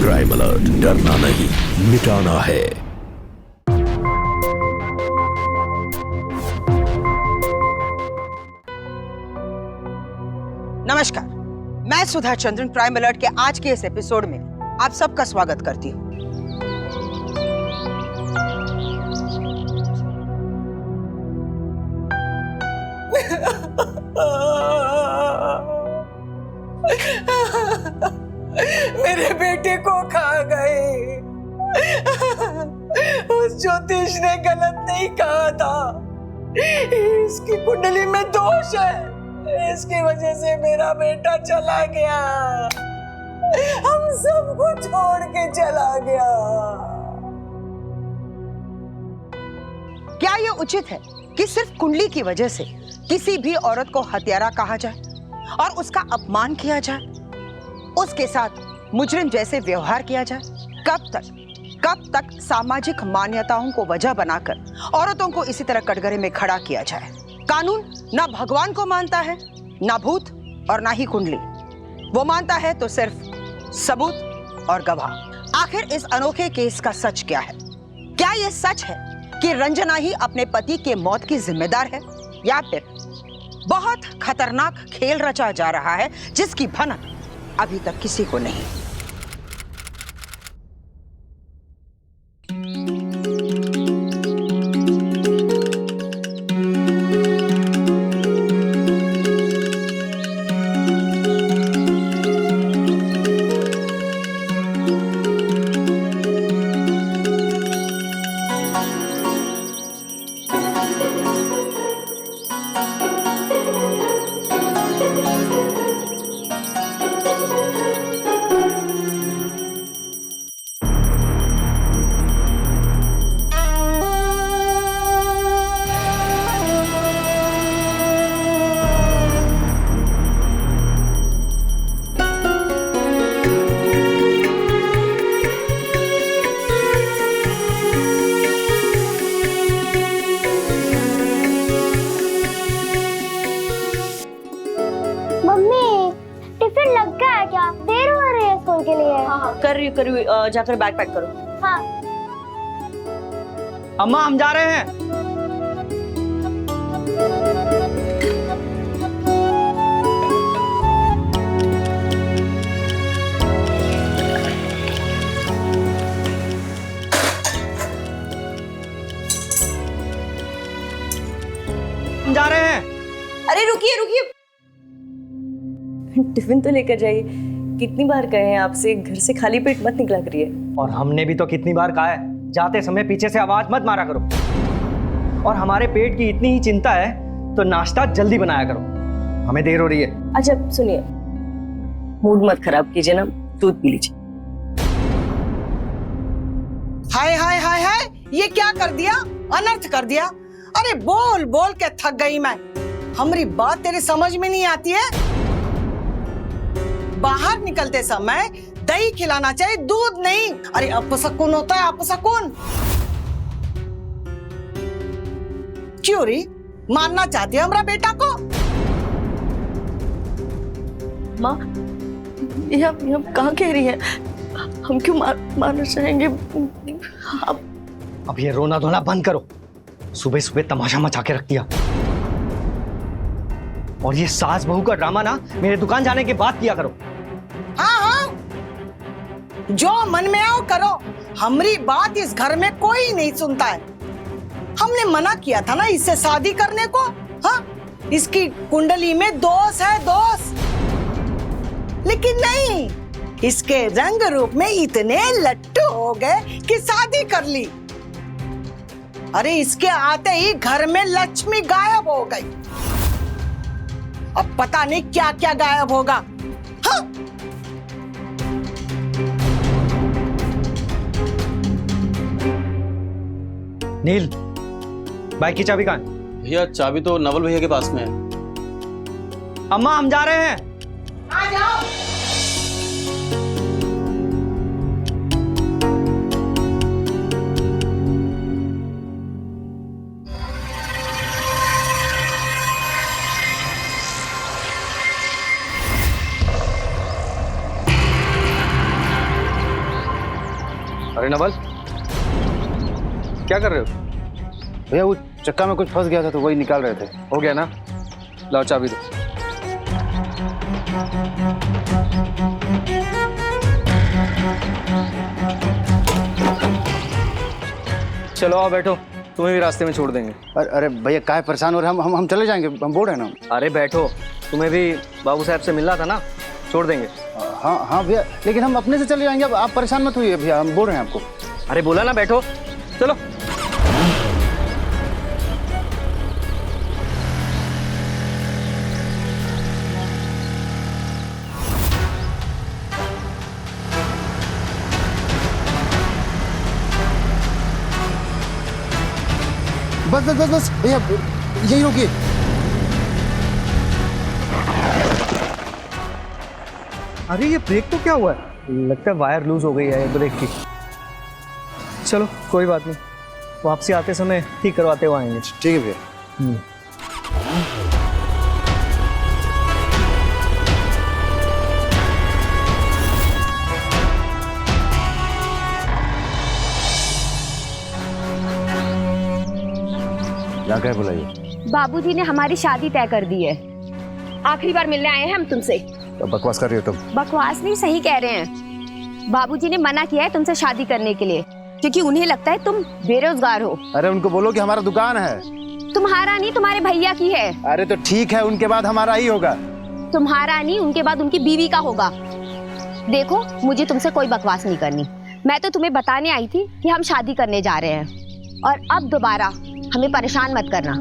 Crime alert, डरना नहीं, मिटाना है। नमस्कार, मैं सुधा चंद्रन क्राइम अलर्ट के आज के इस एपिसोड में आप सबका स्वागत करती हूँ। मेरे बेटे को खा गए। उस ज्योतिष ने गलत नहीं कहा था। इसकी कुंडली में दोष है, इसकी वजह से मेरा बेटा चला गया, हम सबको छोड़ के चला गया। क्या यह उचित है कि सिर्फ कुंडली की वजह से किसी भी औरत को हत्यारा कहा जाए और उसका अपमान किया जाए, उसके साथ मुजरिम जैसे व्यवहार किया जाए? कब तक सामाजिक मान्यताओं को वजह बनाकर औरतों को इसी तरह कटघरे में खड़ा किया जाए? कानून ना भगवान को मानता है, ना भूत और ना ही कुंडली। वो मानता है तो सिर्फ सबूत और गवाह। आखिर इस अनोखे केस का सच क्या है? क्या यह सच है कि रंजना ही अपने पति के मौत की जिम्मेदार है, या फिर बहुत खतरनाक खेल रचा जा रहा है जिसकी भनक अभी तक किसी को नहीं? कर रही हूँ, जाकर बैग पैक करो। हाँ। अम्मा हम जा रहे हैं। हम जा रहे हैं। अरे रुकिए रुकिए, टिफिन तो लेकर जाइए। कितनी बार कहे हैं आपसे, घर से खाली पेट मत निकला करिए। और हमने भी तो कितनी बार कहा है, जाते समय पीछे से आवाज मत मारा करो। और हमारे पेट की इतनी ही चिंता है तो नाश्ता जल्दी बनाया करो, हमें देर हो रही है। अच्छा सुनिए, मूड मत खराब कीजिए ना, दूध पी लीजिए। हाय हाय हाय हाय, ये क्या कर दिया, अनर्थ कर दिया। अरे बोल बोल के थक गई मैं। हमारी बात तेरे समझ में नहीं आती है? बाहर निकलते समय दही खिलाना चाहिए, दूध नहीं। अरे अपशकुन होता है, अपशकुन। क्यों री, मारना चाहती है हमारा बेटा को? माँ, ये आप कहाँ कह रही हैं? हम क्यों मारना चाहेंगे? अब ये रोना धोना बंद करो। सुबह सुबह तमाशा मचा के रख दिया। और ये सास बहू का ड्रामा ना मेरे दुकान जाने के बाद किया करो। हाँ हाँ, जो मन में आओ करो। हमारी बात इस घर में कोई नहीं सुनता है। हमने मना किया था ना इससे शादी करने को। हाँ, इसकी कुंडली में दोष है, दोष। लेकिन नहीं, इसके रंग रूप में इतने लट्टू हो गए कि शादी कर ली। अरे इसके आते ही घर में लक्ष्मी गायब हो गई। अब पता नहीं क्या क्या गायब होगा। हाँ? नील, बाइक की चाबी कहाँ है? भैया चाबी तो नवल भैया के पास में है। अम्मा हम जा रहे हैं। आ जाओ। अरे नवल, क्या कर रहे हो? भैया वो चक्का में कुछ फंस गया था तो वही निकाल रहे थे। हो गया ना? लाओ चाबी दो। चलो आओ बैठो, तुम्हें भी रास्ते में छोड़ देंगे। अरे भैया काहे परेशान हो रहे? हम चले जाएंगे, हम बोल रहे हैं ना। अरे बैठो, तुम्हें भी बाबू साहब से मिलना था ना, छोड़ देंगे। हाँ भैया, लेकिन हम अपने से चले जाएंगे। अब आप परेशान मत होइए भैया, हम बोल रहे हैं आपको। अरे बोला ना बैठो, चलो। बस भैया, यही रोकिए। अरे ये ब्रेक तो क्या हुआ है? लगता है वायर लूज हो गई है ब्रेक की। चलो कोई बात नहीं, वापसी आते समय ठीक करवाते हुए आएंगे। ठीक है भैया। क्या कहे बुलाइए? बाबूजी ने हमारी शादी तय कर दी है। आखिरी बार मिलने आए हैं हम तुमसे। तो बकवास कर रही हो तुम? बकवास नहीं, सही कह रहे हैं। बाबूजी ने मना किया है तुमसे शादी करने के लिए, क्योंकि उन्हें लगता है तुम बेरोजगार हो। अरे उनको बोलो कि हमारा दुकान है। तुम्हारा नहीं, तुम्हारे भैया की है। अरे तो ठीक है, उनके बाद हमारा ही होगा। तुम्हारा नहीं, उनके बाद उनकी बीवी का होगा। देखो मुझे तुमसे कोई बकवास नहीं करनी। मैं तो तुम्हें बताने आई थी कि हम शादी करने जा रहे हैं, और अब दोबारा हमें परेशान मत करना।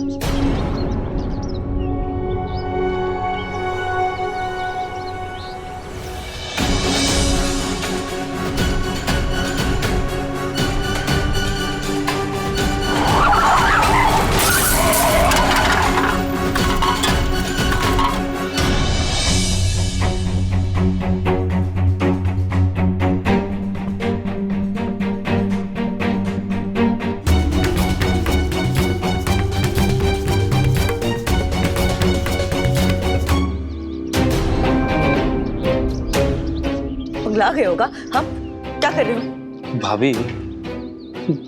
पगला गए होगा। हम क्या कर रहे हो? भाभी,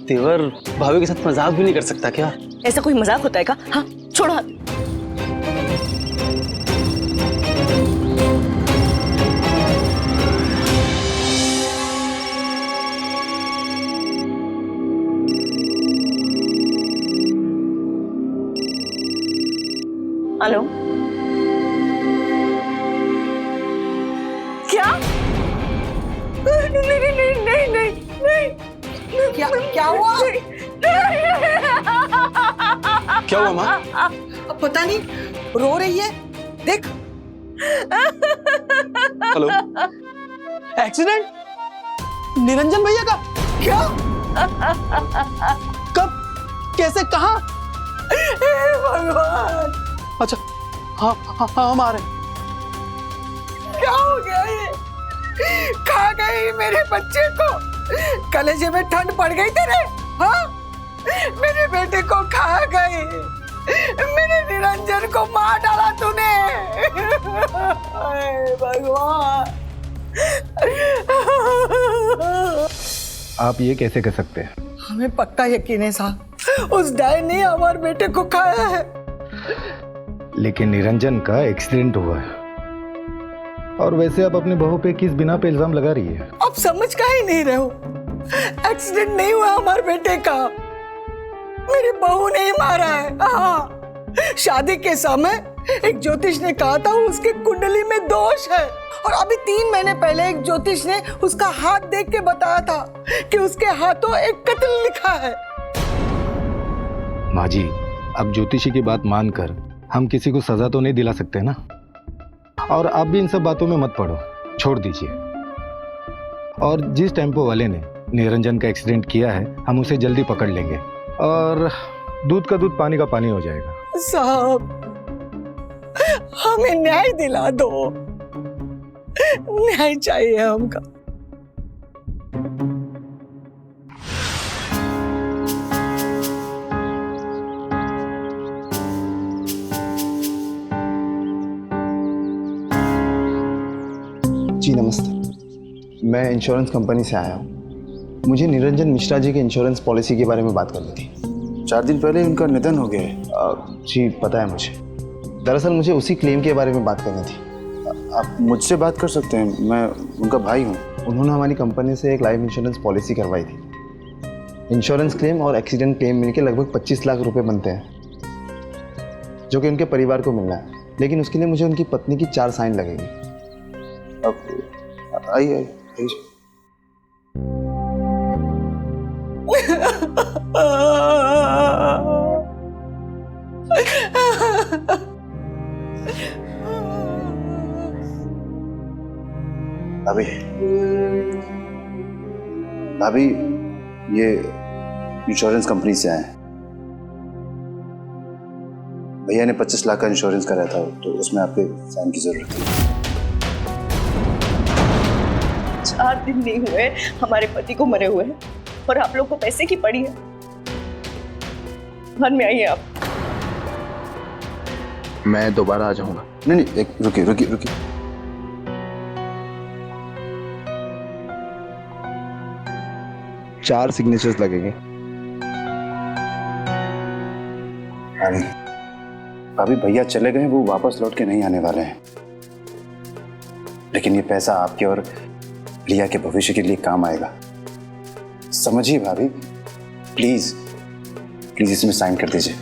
देवर भाभी के साथ मजाक भी नहीं कर सकता क्या? ऐसा कोई मजाक होता है क्या? हाँ छोड़ो हाथ। हेलो, क्या? नहीं नहीं नहीं नहीं नहीं, क्या हुआ? क्या हुआ माँ? अब पता नहीं, रो रही है, देख। Hello, accident? निरंजन भैया का? क्या? कब? कैसे? कहाँ? हे भगवान, अच्छा, हाँ हाँ हाँ, हम आ रहे हैं। क्या हो गया ये? खा गई मेरे बच्चे को। कलेजे में ठंड पड़ गई तेरे? हाँ, मेरे बेटे को खा गई। मेरे निरंजन को मार डाला तूने। हे भगवान, आप ये कैसे कर सकते हैं? हमें पक्का यकीन है साहब, उस डाय ने हमारे बेटे को खाया है। लेकिन निरंजन का एक्सीडेंट हुआ है, और वैसे आप अपनी बहू पे किस बिना पे इल्जाम लगा रही है? आप समझ का ही नहीं रहे हो। एक्सीडेंट नहीं हुआ हमारे बेटे का, मेरी बहू ने ही मारा है। हाँ, शादी के समय एक ज्योतिष ने कहा था उसके कुंडली में दोष है, और अभी 3 महीने पहले एक ज्योतिष ने उसका हाथ देख के बताया था कि उसके हाथों एक कत्ल लिखा है। माँ जी, अब ज्योतिषी की बात मानकर हम किसी को सजा तो नहीं दिला सकते ना, और आप भी इन सब बातों में मत पड़ो, छोड़ दीजिए। और जिस टेम्पो वाले ने निरंजन का एक्सीडेंट किया है, हम उसे जल्दी पकड़ लेंगे, और दूध का दूध पानी का पानी हो जाएगा। साहब, हमें न्याय दिला दो, न्याय चाहिए हमको। जी नमस्ते, मैं इंश्योरेंस कंपनी से आया हूँ। मुझे निरंजन मिश्रा जी के इंश्योरेंस पॉलिसी के बारे में बात करनी थी। 4 दिन पहले उनका निधन हो गया है। जी पता है मुझे। दरअसल मुझे उसी क्लेम के बारे में बात करनी थी। आप मुझसे बात कर सकते हैं, मैं उनका भाई हूँ। उन्होंने हमारी कंपनी से एक लाइफ इंश्योरेंस पॉलिसी करवाई थी। इंश्योरेंस क्लेम और एक्सीडेंट क्लेम मिलकर लगभग 25 लाख रुपए बनते हैं, जो कि उनके परिवार को मिलना है। लेकिन उसके लिए मुझे उनकी पत्नी की 4 साइन लगेगी। अब आइए आइए। भाभी ये इंश्योरेंस कंपनी से आए हैं। भैया ने 25 लाख का इंश्योरेंस कराया था, तो उसमें आपके साइन की जरूरत है। 4 दिन नहीं हुए हमारे पति को मरे हुए और आप लोग को पैसे की पड़ी है। घर में आइए आप। मैं दोबारा आ जाऊंगा। नहीं, एक रुकिए। 4 सिग्नेचर्स लगेंगे। भाभी भैया चले गए, वो वापस लौट के नहीं आने वाले हैं। लेकिन ये पैसा आपके और रिया के भविष्य के लिए काम आएगा। समझिए भाभी, प्लीज इसमें साइन कर दीजिए।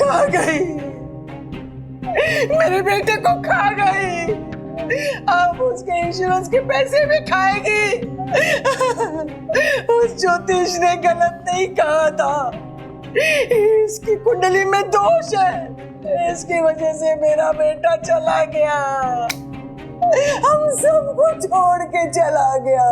खा गई, मेरे बेटे को खा गई। अब उसके इंश्योरेंस के पैसे भी खाएगी। उस ज्योतिष ने गलत नहीं कहा था। इसकी कुंडली में दोष है, इसकी वजह से मेरा बेटा चला गया, हम सबको छोड़ के चला गया।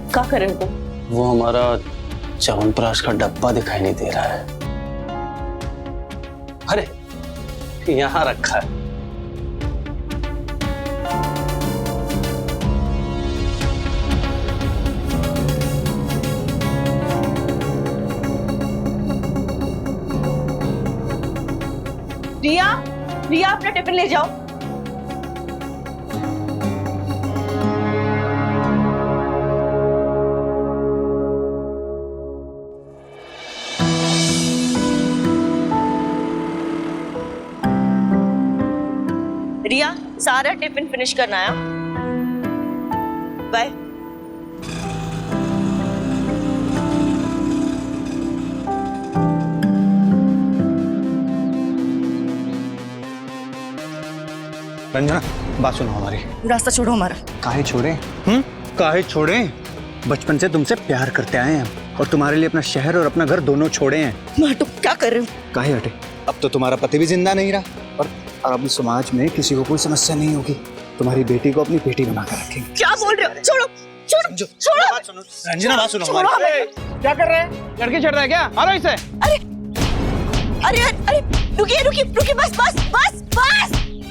क्या करें उनको? वो हमारा च्यवनप्राश का डब्बा दिखाई नहीं दे रहा है। अरे यहाँ रखा है। रिया अपना टिफिन ले जाओ। रिया, सारा टिफिन फिनिश करना है। बाय। रंजना, बात सुनो हमारी। रास्ता छोड़ो हमारा। काहे छोड़े? काहे छोड़े? बचपन से तुमसे प्यार करते आए हैं और तुम्हारे लिए अपना शहर और अपना घर दोनों छोड़े हैं। मैं तो क्या कर रही हूँ? काहे हटे? अब तो तुम्हारा पति भी जिंदा नहीं रहा और अब समाज में किसी को कोई समस्या नहीं होगी। तुम्हारी बेटी को अपनी बेटी बना कर रखेंगे। क्या बोल रहे हो? छोड़ो, छोड़ो, छोड़ो। बात सुनो रंजना, बात सुनो छोड़ो हमारी। हमें। क्या कर रहे हैं? लड़की छेड़ रहा है क्या? मारो इसे। अरे रुकिए, बस।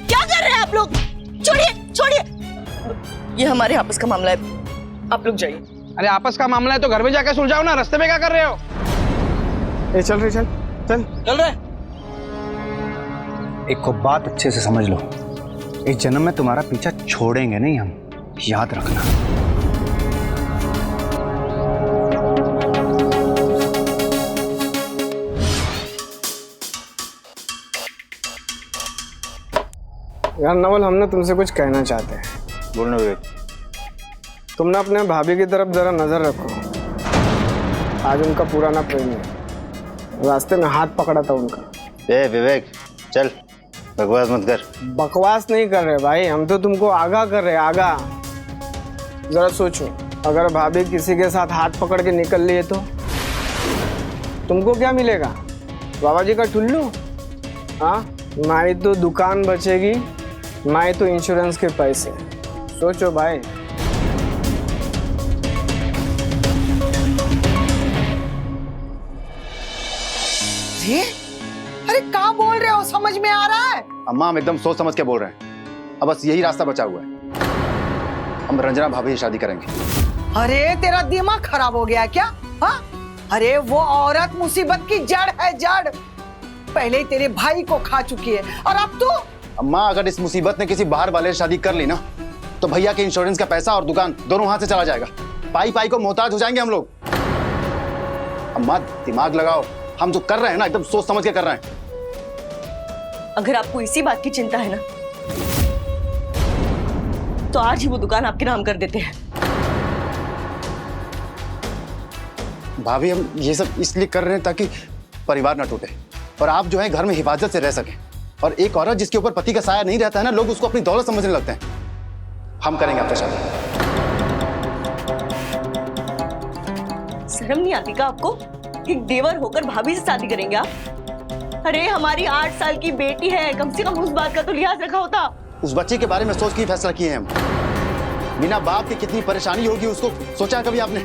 क्या कर रहे हैं आप लोग? छोड़िए। ये हमारे आपस का मामला है, आप लोग जाइए। अरे आपस का मामला है तो घर में जाकर सुलझाओ ना, रास्ते में क्या कर रहे हो? चल रहे। एक को बात अच्छे से समझ लो, इस जन्म में तुम्हारा पीछा छोड़ेंगे नहीं हम, याद रखना। यार नवल, हमने तुमसे कुछ कहना चाहते हैं। बोलना विवेक। तुम ना अपने भाभी की तरफ जरा नजर रखो। आज उनका पुराना प्रेम है, रास्ते में हाथ पकड़ा था उनका। ए विवेक, चल बकवास मत कर। बकवास नहीं कर रहे भाई, हम तो तुमको आगाह कर रहे, आगाह। जरा सोचो, अगर भाभी किसी के साथ हाथ पकड़ के निकल लिए तो तुमको क्या मिलेगा? बाबा जी का टुल्लू? हाँ, माई तो दुकान बचेगी, माई तो इंश्योरेंस के पैसे। सोचो भाई। ये अरे क्या बोल रहे हो, समझ में आ रहा है? अम्मा हम एकदम सोच समझ के बोल रहे हैं। अब बस यही रास्ता बचा हुआ है, हम रंजना भाभी से शादी करेंगे। अरे तेरा दिमाग खराब हो गया है क्या? हाँ, अरे वो औरत मुसीबत की जड़ है, जड़। पहले ही तेरे भाई को खा चुकी है और अब तो। अम्मा अगर इस मुसीबत ने किसी बाहर वाले से शादी कर ली ना, तो भैया के इंश्योरेंस का पैसा और दुकान दोनों हाथ से चला जाएगा। पाई पाई को मोहताज हो जाएंगे हम लोग। अम्मा दिमाग लगाओ, हम जो कर रहे हैं ना एकदम सोच समझ के कर रहे हैं। अगर आपको इसी बात की चिंता है ना, तो आज ही वो दुकान आपके नाम कर देते हैं। भाभी हम ये सब इसलिए कर रहे हैं ताकि परिवार ना टूटे और आप जो है घर में हिफाजत से रह सके। और एक औरत जिसके ऊपर पति का साया नहीं रहता है ना, लोग उसको अपनी दौलत समझने लगते हैं। हम करेंगे आपसे शादी। शर्म नहीं आती का आपको? एक देवर होकर भाभी से शादी करेंगे आप? अरे हमारी 8 साल की बेटी है, कम से कम उस बात का तो लिहाज रखा होता। उस बच्चे के बारे में सोच के ही फैसला किए हैं हम। बिना बाप की कितनी परेशानी होगी उसको सोचा कभी आपने?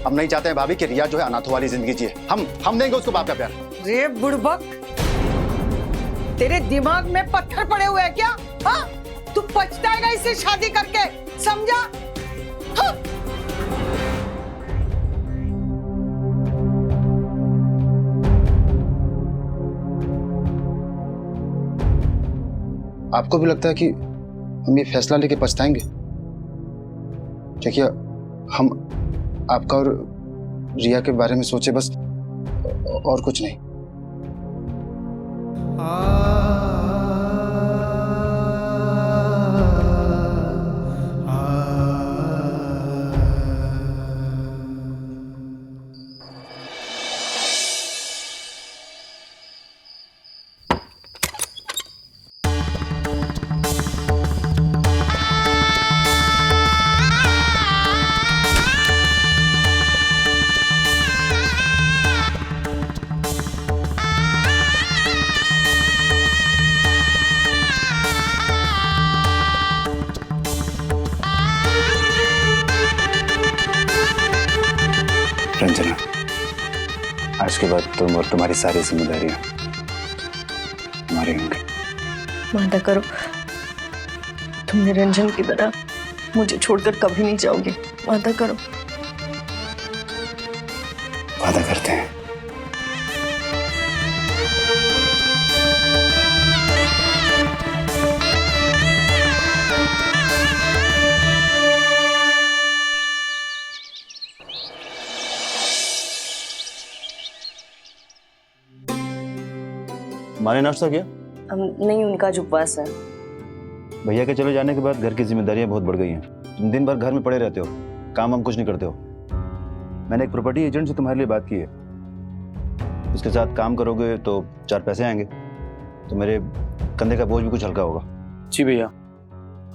हम नहीं चाहते हैं भाभी कि रिया जो है अनाथों वाली जिंदगी जिए। हम देंगे उसको बाप का प्यार। रे बुड़बक, तेरे दिमाग में पत्थर पड़े हुए हैं क्या? हाँ, तू पछताएगा इससे शादी करके, समझा? हाँ। आपको भी लगता है कि हम ये फैसला लेके पछताएंगे? देखिए हम आपका और रिया के बारे में सोचे बस, और कुछ नहीं। रंजना, आज के बाद तुम और तुम्हारी सारी जिम्मेदारियां हमारी होंगी। वादा करो, तुम निरंजन की तरह मुझे छोड़कर कभी नहीं जाओगे। वादा करो। वादा करते हैं। माने नाश्ता किया? नहीं, उनका जो उपवास है। भैया के चले जाने के बाद घर की जिम्मेदारियां बहुत बढ़ गई हैं। तुम दिन भर घर में पड़े रहते हो, काम हम कुछ नहीं करते हो। मैंने एक प्रॉपर्टी एजेंट से तुम्हारे लिए बात की है। उसके साथ काम करोगे तो 4 पैसे आएंगे, तो मेरे कंधे का बोझ भी कुछ हल्का होगा। जी भैया,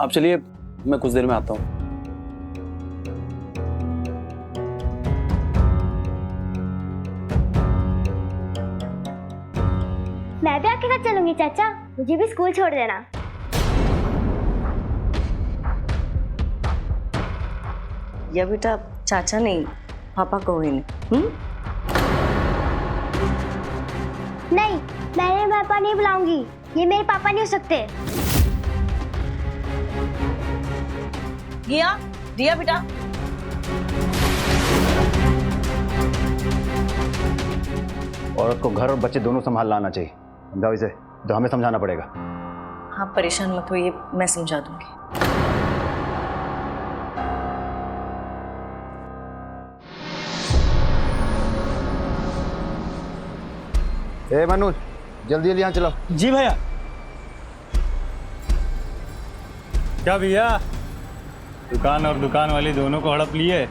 आप चलिए, मैं कुछ देर में आता हूँ। मैं भी आपके साथ चलूंगी चाचा, मुझे भी स्कूल छोड़ देना। या बेटा चाचा नहीं, पापा को ही नहीं। नहीं, मैं पापा नहीं बुलाऊंगी, ये मेरे पापा नहीं हो सकते। रिया, रिया बेटा। औरत को घर और बच्चे दोनों संभाल लाना चाहिए। समझाओ इसे, तो हमें समझाना पड़ेगा। हाँ, परेशान मत होइए, मैं समझा दूंगी। ए मनोज, जल्दी जल्दी यहाँ चलो। जी भैया। क्या भैया, दुकान और दुकान वाली दोनों को हड़प लिए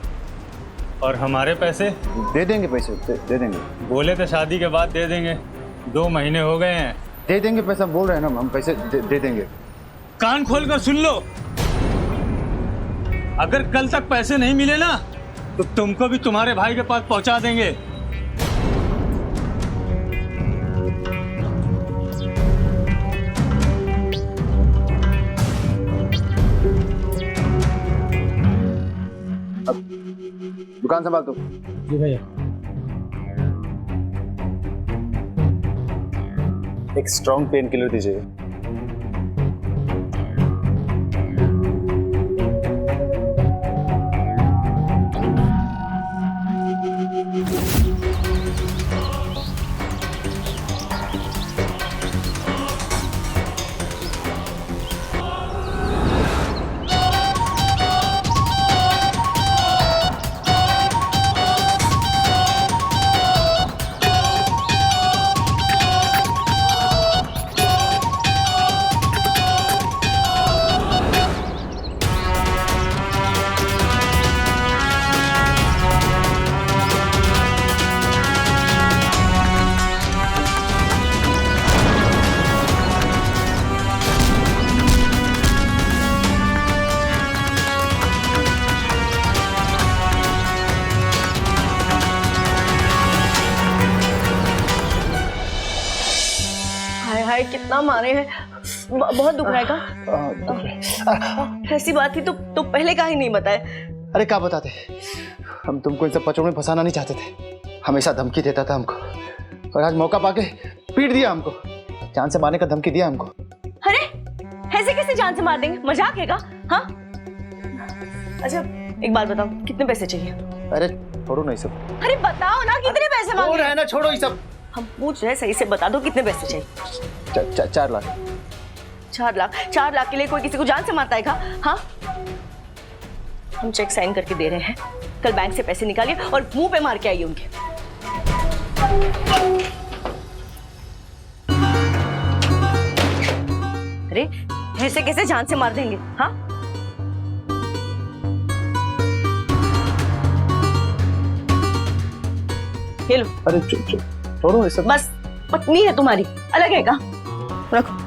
और हमारे पैसे दे देंगे, पैसे दे देंगे। बोले तो शादी के बाद दे देंगे, 2 महीने हो गए हैं। दे देंगे पैसा, बोल रहे हैं ना हम, पैसे दे देंगे। कान खोल कर सुन लो, अगर कल तक पैसे नहीं मिले ना तो तुमको भी तुम्हारे भाई के पास पहुंचा देंगे। अब दुकान संभाल दो। जी भैया। एक स्ट्रॉन्ग पेन किलर दीजिए। हाय कितना मारे हैं, बहुत दुख रहेगा। ऐसी बात थी तो पहले का ही नहीं बताया। अरे क्या बताते, हम तुमको इन सब पचड़ों में फंसाना नहीं चाहते थे। हमेशा धमकी देता था हमको, और आज मौका पाके पीट दिया हमको, जान से मारने का धमकी दिया हमको। अरे ऐसे कैसे जान से मार देंगे, मजाक है क्या? हाँ अच्छा एक बात बताओ, कितने पैसे चाहिए? अरे छोड़ो ना ये सब। अरे बताओ ना कितने पैसे मांगे? है ना, छोड़ो ये सब। हम पूछ रहे हैं, सही से बता दो कितने पैसे चाहिए। 4 लाख। 4 लाख? 4 लाख के लिए कोई किसी को जान से मारता है क्या? हाँ हम चेक साइन करके दे रहे हैं, कल बैंक से पैसे निकालिए और मुंह पे मार के आइए उनके। अरे ऐसे कैसे जान से मार देंगे? हाँ ये लो। अरे छोड़ो ये सब। बस पत्नी है तुम्हारी, अलग है क्या? रखो।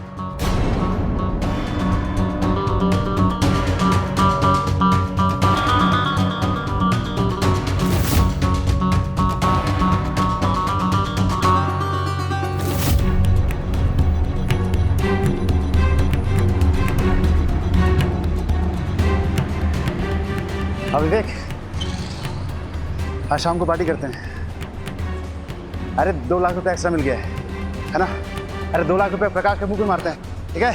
विवेक, आज शाम को पार्टी करते हैं। अरे 2 लाख रुपए एक्स्ट्रा मिल गया है ना? अरे 2 लाख रुपए प्रकाश के मुंह पे मारते हैं, ठीक है?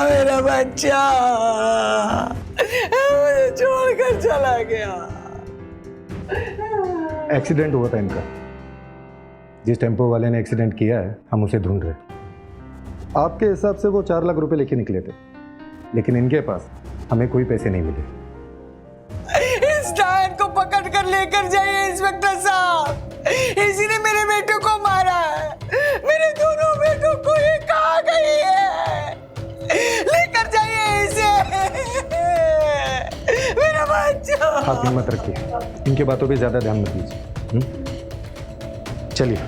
मेरा बच्चा मुझे छोड़कर चला गया। एक्सीडेंट हुआ था इनका। जिस टेम्पो वाले ने एक्सीडेंट किया है हम उसे ढूंढ रहे हैं। आपके हिसाब से वो 4 लाख रुपए लेके निकले थे, लेकिन इनके पास हमें कोई पैसे नहीं मिले। इस डायन को पकड़ कर लेकर जाइए इंस्पेक्टर साहब, इसी ने मेरे बेटे को मारा है। मेरे दोनों बेटों को ये कहाँ गई है, लेकर जाइए इसे। मेरा बच्चा। आप हिम्मत रखिए, इनके बातों पे ज्यादा ध्यान मत दीजिए। चलिए।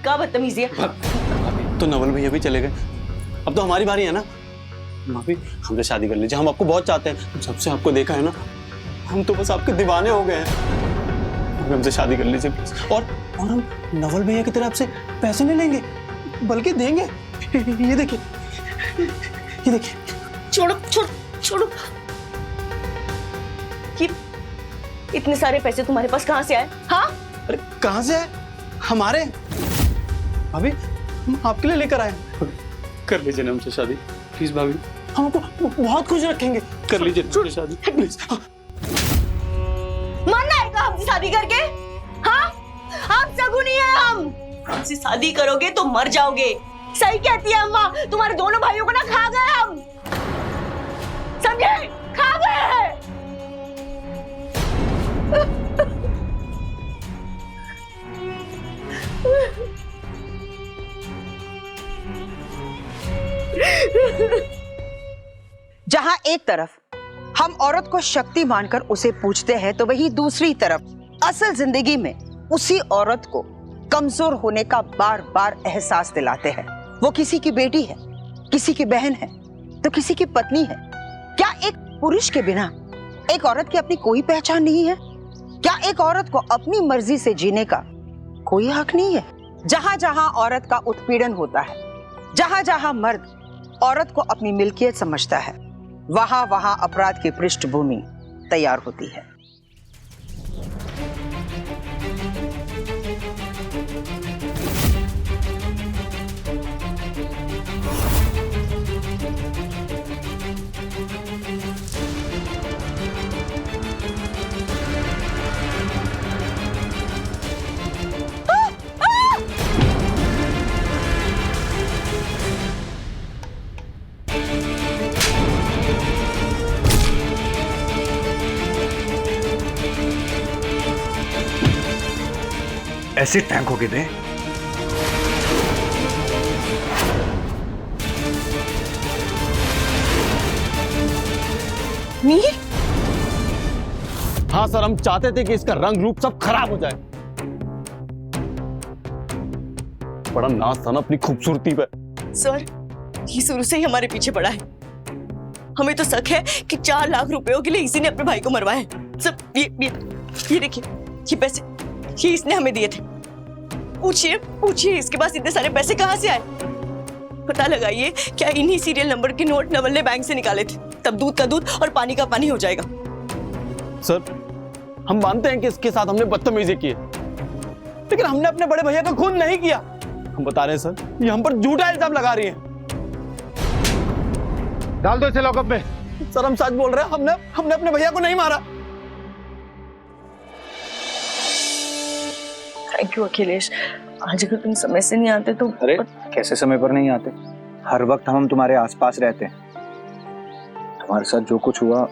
क्या बदतमीजी है? तो नवल भैया भी चले गए, अब तो हमारी बारी है ना। भाभी हमसे शादी कर लीजिए, हम आपको बहुत चाहते हैं, जब से आपको देखा है ना हम तो बस आपके दीवाने हो गए हैं। हमसे शादी कर लीजिए प्लीज। और हम नवल भैया की तरह आपसे पैसे नहीं लेंगे, बल्कि देंगे। ये देखिए, ये देखिए। छोड़ो छोड़ो छोड़ो। ये इतने सारे पैसे तुम्हारे पास कहाँ से आए? हाँ, अरे कहाँ से है? हमारे भाभी, हम आपके लिए लेकर आए। कर लीजिए ना हमसे शादी प्लीज भाभी, हम आपको बहुत खुश रखेंगे। कर लीजिए हमसे शादी प्लीज। मरना है क्या हमसे शादी करके? हाँ, हम सगुनी है। हम हमसे शादी करोगे तो मर जाओगे। सही कहती है अम्मा, तुम्हारे दोनों भाइयों को ना खा गए हम, समझे? खा गए। जहां एक तरफ हम औरत को शक्ति मानकर उसे पूजते हैं, तो वही दूसरी तरफ असल जिंदगी में उसी औरत को कमजोर होने का बार बार एहसास दिलाते हैं। वो किसी की बेटी है, किसी की बहन है, तो किसी की पत्नी है। क्या एक पुरुष के बिना एक औरत की अपनी कोई पहचान नहीं है? क्या एक औरत को अपनी मर्जी से जीने का कोई हक नहीं है? जहां जहां औरत का उत्पीड़न होता है, जहां जहां मर्द औरत को अपनी मिल्कियत समझता है, वहां वहां अपराध की पृष्ठभूमि तैयार होती है। ऐसे टैंकों के दे। मीर? हाँ सर, हम चाहते थे कि इसका रंग रूप सब खराब हो जाए। बड़ा नाज था ना अपनी खूबसूरती पे। सर, ये शुरू से ही हमारे पीछे पड़ा है। हमें तो शक है कि 4 लाख रुपयों के लिए इसी ने अपने भाई को मरवाया है। सब ये देखिए, ये पैसे ये इसने हमें दिए थे। पूछिए पूछिए इसके पास इतने सारे पैसे कहाँ से आए? पता लगाइए, क्या इन्हीं सीरियल नंबर के नोट नवल ने बैंक से निकाले थे? तब दूध का दूध और पानी का पानी हो जाएगा। सर, हम मानते हैं कि इसके साथ हमने बदतमीजी की है, लेकिन हमने अपने बड़े भैया का खून नहीं किया। हम बता रहे हैं सर, ये हम पर झूठा इल्जाम लगा रही है। डाल दो इसे लॉकअप में। सर, हम सच बोल रहे हैं, हमने अपने भैया को नहीं मारा। Thank you Akhilesh. आज अगर तुम समय से नहीं आते तो। अरे कैसे समय पर नहीं आते? हर वक्त हम तुम्हारे आसपास रहते हैं। तुम्हारे साथ जो कुछ हुआ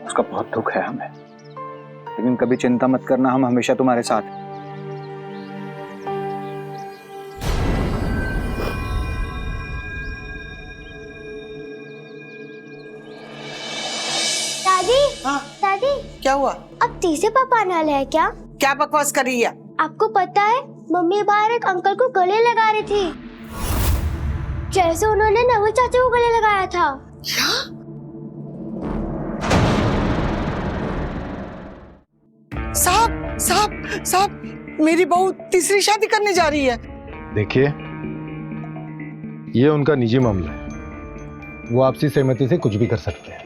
उसका बहुत दुख है हमें, लेकिन कभी चिंता मत करना, हम हमेशा तुम्हारे साथ हैं। दादी। हाँ? दादी, क्या हुआ? अब तीसरे पापा आने वाले हैं क्या? क्या बकवास कर रही है? आपको पता है, मम्मी बाहर एक अंकल को गले लगा रही थी, जैसे उन्होंने नवल चाचा को गले लगाया था। क्या? साहब साहब साहब, मेरी बहू तीसरी शादी करने जा रही है। देखिए, ये उनका निजी मामला है, वो आपसी सहमति से कुछ भी कर सकते हैं।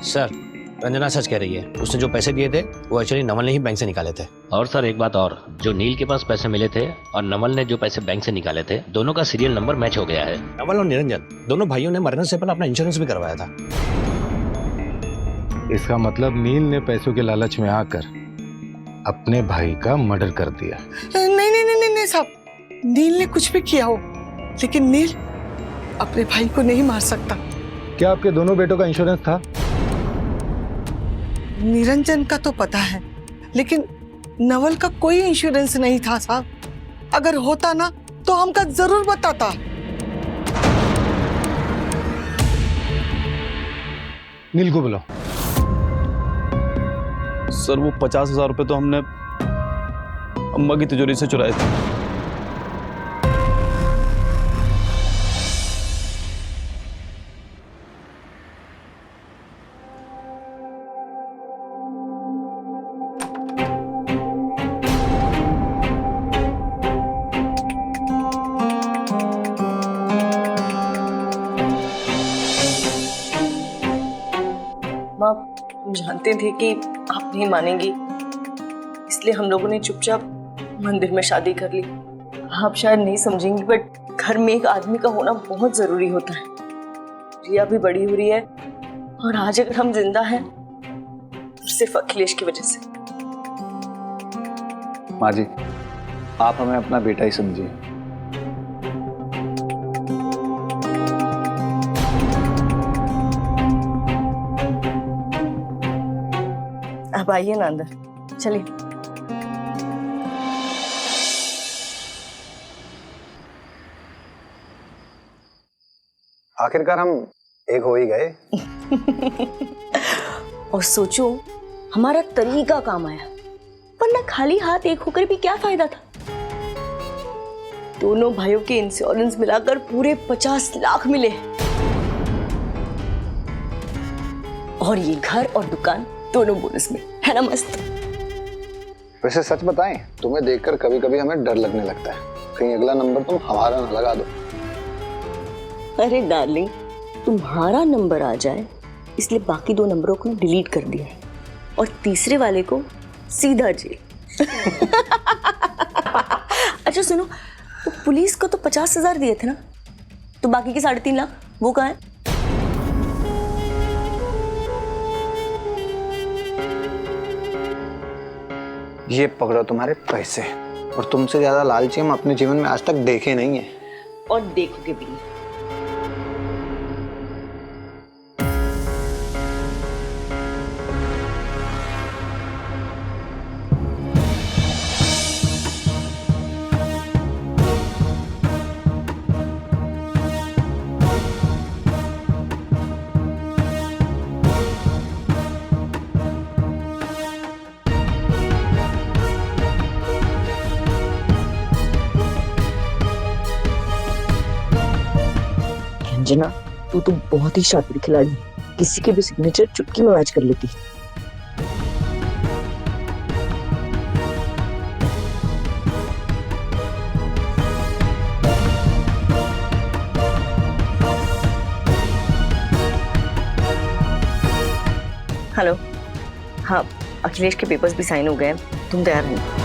सर, रंजना सच कह रही है। उसने जो पैसे दिए थे वो एक्चुअली नवल ने ही बैंक से निकाले थे। और सर एक बात और, जो नील के पास पैसे मिले थे और नवल ने जो पैसे बैंक से निकाले थे, दोनों का सीरियल नंबर मैच हो गया है। नवल और निरंजन दोनों भाइयों ने मरने से पहले अपना इंश्योरेंस भी करवाया था। इसका मतलब नील ने पैसों के लालच में आकर अपने भाई का मर्डर कर दिया। नहीं नहीं नहीं नहीं साहब, नील ने कुछ भी किया हो, लेकिन नील अपने भाई को नहीं मार सकता। क्या आपके दोनों बेटों का इंश्योरेंस था? निरंजन का तो पता है, लेकिन नवल का कोई इंश्योरेंस नहीं था साहब। अगर होता ना तो हमका जरूर बताता। नील को बुलाओ। सर, वो 50,000 रुपए तो हमने अम्मा की तिजोरी से चुराए थे। हम जानते थे कि आप नहीं मानेंगी, इसलिए हम लोगों ने चुपचाप मंदिर में शादी कर ली। आप शायद नहीं समझेंगी, बट घर में एक आदमी का होना बहुत जरूरी होता है। रिया भी बड़ी हो रही है, और आज अगर हम जिंदा हैं तो सिर्फ अखिलेश की वजह से। माँ जी, आप हमें अपना बेटा ही समझिए। अब आइए ना अंदर, चलिए। आखिरकार हम एक हो ही गए। और सोचो, हमारा तरीका काम आया, वरना खाली हाथ एक होकर भी क्या फायदा था। दोनों भाइयों के इंश्योरेंस मिलाकर पूरे 50 लाख मिले, और ये घर और दुकान दोनों बोनस में, है ना मस्त। वैसे सच बताएं, तुम्हें देखकर कभी कभी हमें डर लगने लगता है, कहीं अगला नंबर तुम हमारा ना लगा दो। अरे डार्लिंग, तुम्हारा नंबर आ जाए इसलिए बाकी 2 नंबरों को डिलीट कर दिया है, और तीसरे वाले को सीधा जेल। अच्छा सुनो, तो पुलिस को तो 50,000 दिए थे ना, तो बाकी के 3.5 लाख वो कहाँ है? ये पकड़ो तुम्हारे पैसे, और तुमसे ज्यादा लालची हम अपने जीवन में आज तक देखे नहीं है, और देखोगे भी नहीं। अंजना, तू तो बहुत ही शातिर खिलाड़ी है, किसी के भी सिग्नेचर चुटकी में मैच कर लेती। हेलो, हाँ, अखिलेश के पेपर्स भी साइन हो गए हैं, तुम तैयार हो?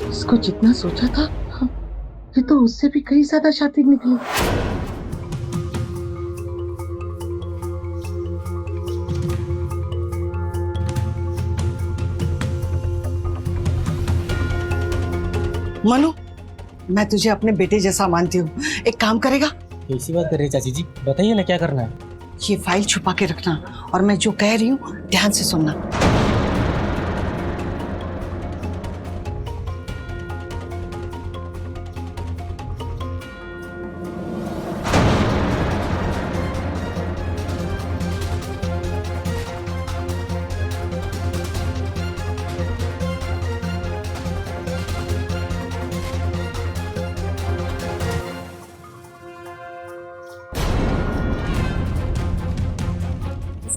इसको जितना सोचा था, ये तो उससे भी कहीं ज्यादा शातिर निकली। मनु, मैं तुझे अपने बेटे जैसा मानती हूँ, एक काम करेगा? कैसी बात कर रही चाची जी, बताइए ना क्या करना है। ये फाइल छुपा के रखना, और मैं जो कह रही हूँ ध्यान से सुनना।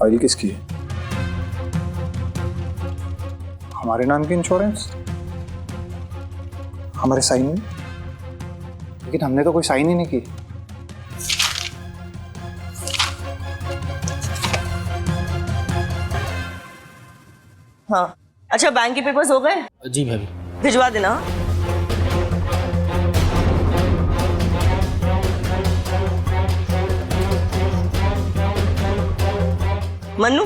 फाइल किसकी है? हमारे नाम की इंश्योरेंस? हमारे साइन में, लेकिन हमने तो कोई साइन ही नहीं की। हाँ अच्छा, बैंक के पेपर्स हो गए? जी भाभी। भिजवा देना। मन्नू,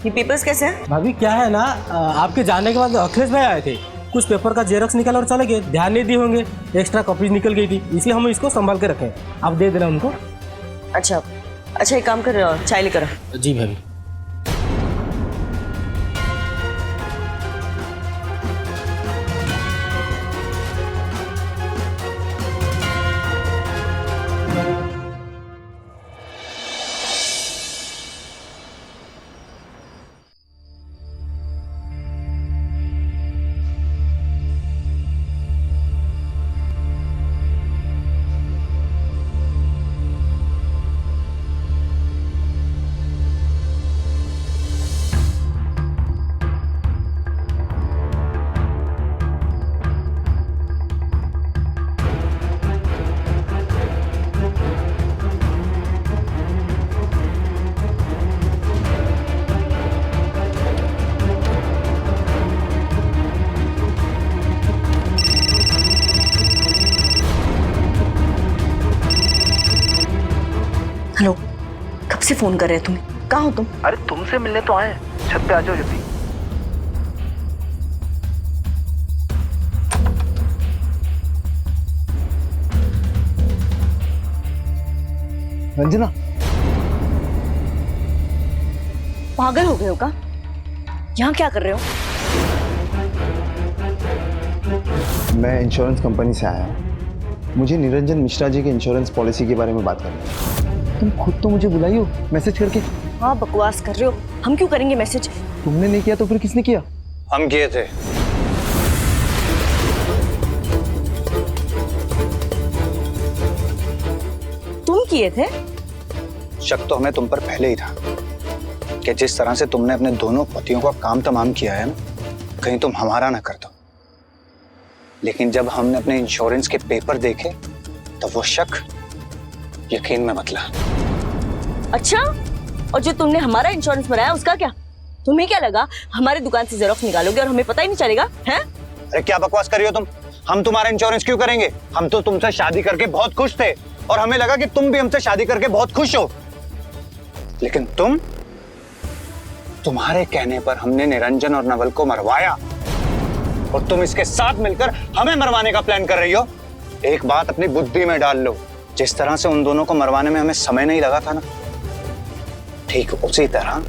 ये पेपर्स कैसे हैं? भाभी क्या है ना, आपके जाने के बाद अखिलेश भाई आए थे, कुछ पेपर का जेरॉक्स निकल और चले गए, ध्यान नहीं दिए होंगे, एक्स्ट्रा कॉपीज निकल गई थी, इसलिए हम इसको संभाल के रखे। आप दे देना उनको। अच्छा अच्छा, एक काम कर, चाय लेकर आ। जी भाभी। हेलो, कब से फोन कर रहे हैं तुम? कहाँ हो तुम? अरे तुमसे मिलने तो आए, छत पे आ जाओ जल्दी। रंजना, पागल हो गए हो क्या? यहाँ क्या कर रहे हो? मैं इंश्योरेंस कंपनी से आया हूँ। मुझे निरंजन मिश्रा जी के इंश्योरेंस पॉलिसी के बारे में बात करनी है। तुम खुद तो मुझे बुलाई हो मैसेज करके। हाँ बकवास कर रहे हो, हम क्यों करेंगे मैसेज? तुमने नहीं किया तो फिर किसने किया? हम किए थे। तुम किए थे? शक तो हमें तुम पर पहले ही था कि जिस तरह से तुमने अपने दोनों पतियों का काम तमाम किया है ना, कहीं तुम हमारा ना कर दो। लेकिन जब हमने अपने इंश्योरेंस के पेपर देखे तो वो शक यकीन में बदला। अच्छा, और जो तुमने हमारा इंश्योरेंस बनाया उसका क्या? तुम्हें क्या लगा हमारी दुकान से जेरॉक्स निकालोगे और हमें पता ही नहीं चलेगा? हैं? अरे क्या बकवास कर रही हो तुम? हम तुम्हारा इंश्योरेंस क्यों करेंगे? हम तो तुमसे शादी करके बहुत खुश थे और हमें लगा कि तुम भी हमसे शादी करके बहुत खुश हो। लेकिन तुम्हारे कहने पर हमने निरंजन और नवल को मरवाया और तुम इसके साथ मिलकर हमें मरवाने का प्लान कर रही हो। एक बात अपनी बुद्धि में डाल लो, जिस तरह से उन दोनों को मरवाने में हमें समय नहीं लगा था ना, ठीक उसी तरह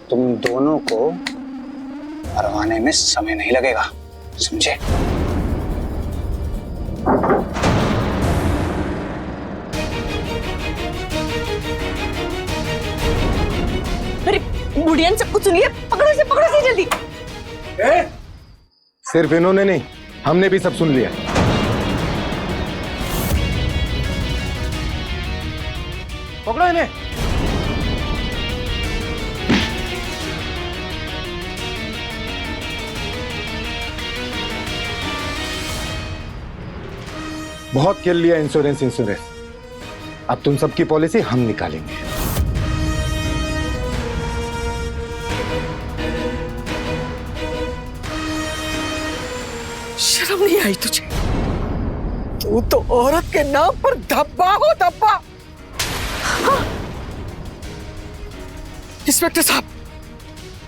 तुम दोनों को मरवाने में समय नहीं लगेगा, समझे? अरे बुढ़िया ने सब कुछ सुन लिया, पकड़ो से जल्दी। सिर्फ इन्होंने नहीं, हमने भी सब सुन लिया। पकड़ो इन्हें। बहुत खेल लिया इंश्योरेंस। अब तुम सबकी पॉलिसी हम निकालेंगे। शर्म नहीं आई तुझे? तू तो औरत के नाम पर धब्बा हो, धब्बा। हाँ। इंस्पेक्टर साहब,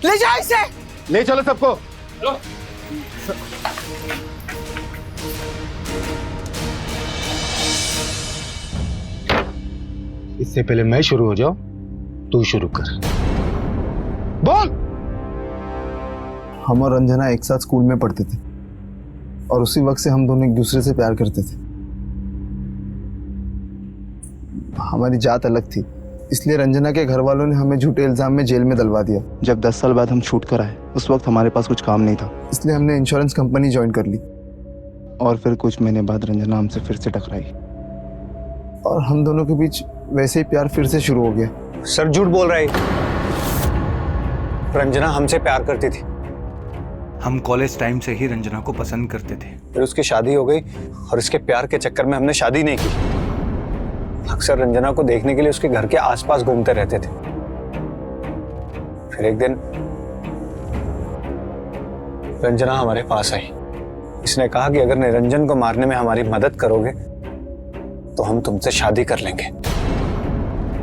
ले जाओ इसे। ले चलो सबको। चलो। इससे पहले मैं शुरू हो जाऊं, तू शुरू कर। बोल। हम और रंजना एक साथ स्कूल में पढ़ते थे और उसी वक्त से हम दोनों एक दूसरे से प्यार करते थे। हमारी जात अलग थी, इसलिए रंजना के घर वालों ने हमें झूठे इल्जाम में जेल में डलवा दिया। जब 10 साल बाद हम छूट कर आए, उस वक्त हमारे पास कुछ काम नहीं था, इसलिए हमने इंश्योरेंस कंपनी ज्वाइन कर ली। और फिर कुछ महीने बाद रंजना हमसे फिर से टकराई और हम दोनों के बीच वैसे ही प्यार फिर से शुरू हो गया। सर झूठ बोल रहे। रंजना हमसे प्यार करती थी, हम कॉलेज टाइम से ही रंजना को पसंद करते थे, फिर उसकी शादी हो गई और उसके प्यार के चक्कर में हमने शादी नहीं की। अक्सर रंजना को देखने के लिए उसके घर के आसपास घूमते रहते थे। फिर एक दिन रंजना हमारे पास आई। इसने कहा कि अगर निरंजन को मारने में हमारी मदद करोगे तो हम तुमसे शादी कर लेंगे।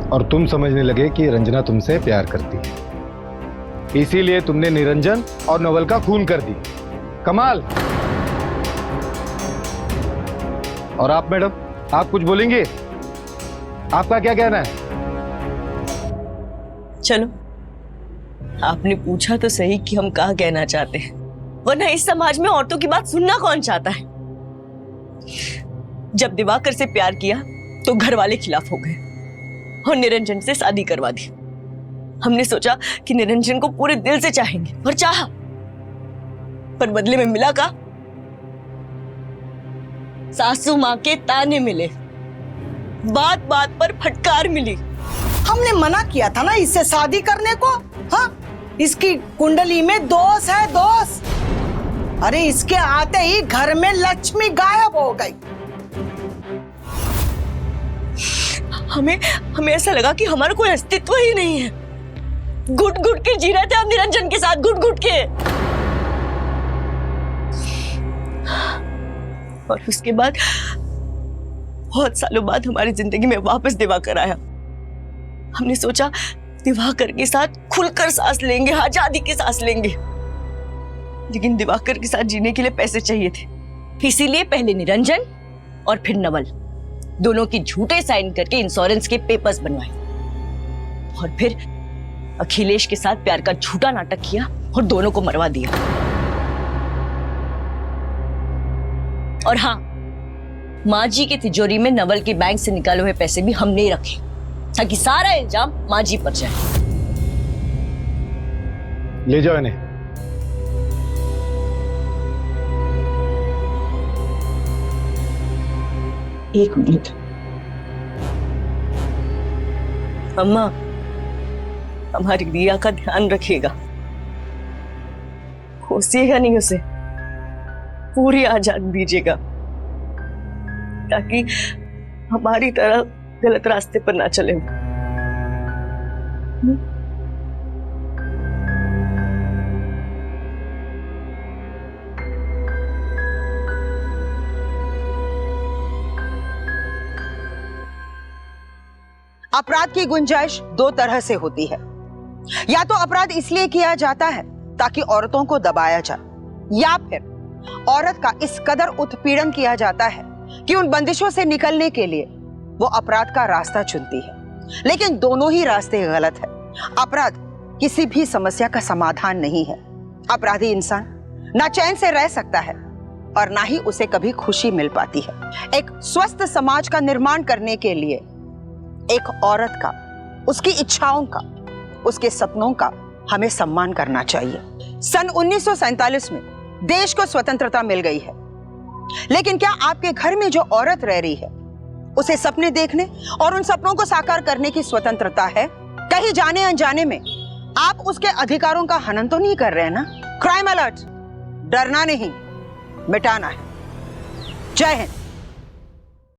और तुम समझने लगे कि रंजना तुमसे प्यार करती है, इसीलिए तुमने निरंजन और नवल का खून कर दी। कमाल। और आप मैडम, आप कुछ बोलेंगे? आपका क्या कहना है? चलो, आपने पूछा तो सही कि हम क्या कहना चाहते हैं, वरना इस समाज में औरतों की बात सुनना कौन चाहता है। जब दिवाकर से प्यार किया तो घर वाले खिलाफ हो गए और निरंजन से शादी करवा दी। हमने सोचा कि निरंजन को पूरे दिल से चाहेंगे और चाहा, पर बदले में मिला का सासू मां के ताने मिले, बात बात पर फटकार मिली। हमने मना किया था ना इससे शादी करने को। हाँ, इसकी कुंडली में दोष है, दोष। अरे इसके आते ही घर में लक्ष्मी गायब हो गई। हमें ऐसा लगा कि हमारा कोई अस्तित्व ही नहीं है। घुट घुट के जी रहे थे हम निरंजन के साथ, घुट घुट के। और उसके बाद बहुत सालों बाद हमारी जिंदगी में वापस दिवाकर आया। हमने सोचा दिवाकर के साथ खुलकर सांस लेंगे, आजादी की सांस लेंगे। लेकिन दिवाकर के साथ जीने के लिए पैसे चाहिए थे, इसीलिए पहले निरंजन और फिर नवल दोनों की झूठे साइन करके इंश्योरेंस के पेपर्स बनवाए और फिर अखिलेश के साथ प्यार का झूठा नाटक किया और दोनों को मरवा दिया। और हाँ, माँ जी की तिजोरी में नवल के बैंक से निकाले हुए पैसे भी हमने रखे ताकि सारा इल्जाम माँ जी पर जाए। ले जाओ इन्हें। एक मिनट। अम्मा, हमारी रिया का ध्यान रखिएगा, खोसिएगा नहीं उसे, पूरी आजाद दीजिएगा ताकि हमारी तरह गलत रास्ते पर ना चले। अपराध की गुंजाइश दो तरह से होती है। या तो अपराध इसलिए किया जाता है ताकि औरतों को दबाया जाए, या फिर औरत का इस कदर उत्पीड़न किया जाता है कि उन बंदिशों से निकलने के लिए वो अपराध का रास्ता चुनती है। लेकिन दोनों ही रास्ते गलत है। अपराध किसी भी समस्या का समाधान नहीं है। अपराधी इंसान ना चैन से रह सकता है और ना ही उसे कभी खुशी मिल पाती है। एक स्वस्थ समाज का निर्माण करने के लिए एक औरत का, उसकी इच्छाओं का, उसके सपनों का हमें सम्मान करना चाहिए। सन 1947 में देश को स्वतंत्रता मिल गई है, लेकिन क्या आपके घर में जो औरत रह रही है उसे सपने देखने और उन सपनों को साकार करने की स्वतंत्रता है? कहीं जाने अनजाने में आप उसके अधिकारों का हनन तो नहीं कर रहे हैं ना? क्राइम अलर्ट, डरना नहीं, मिटाना है। जय हिंद।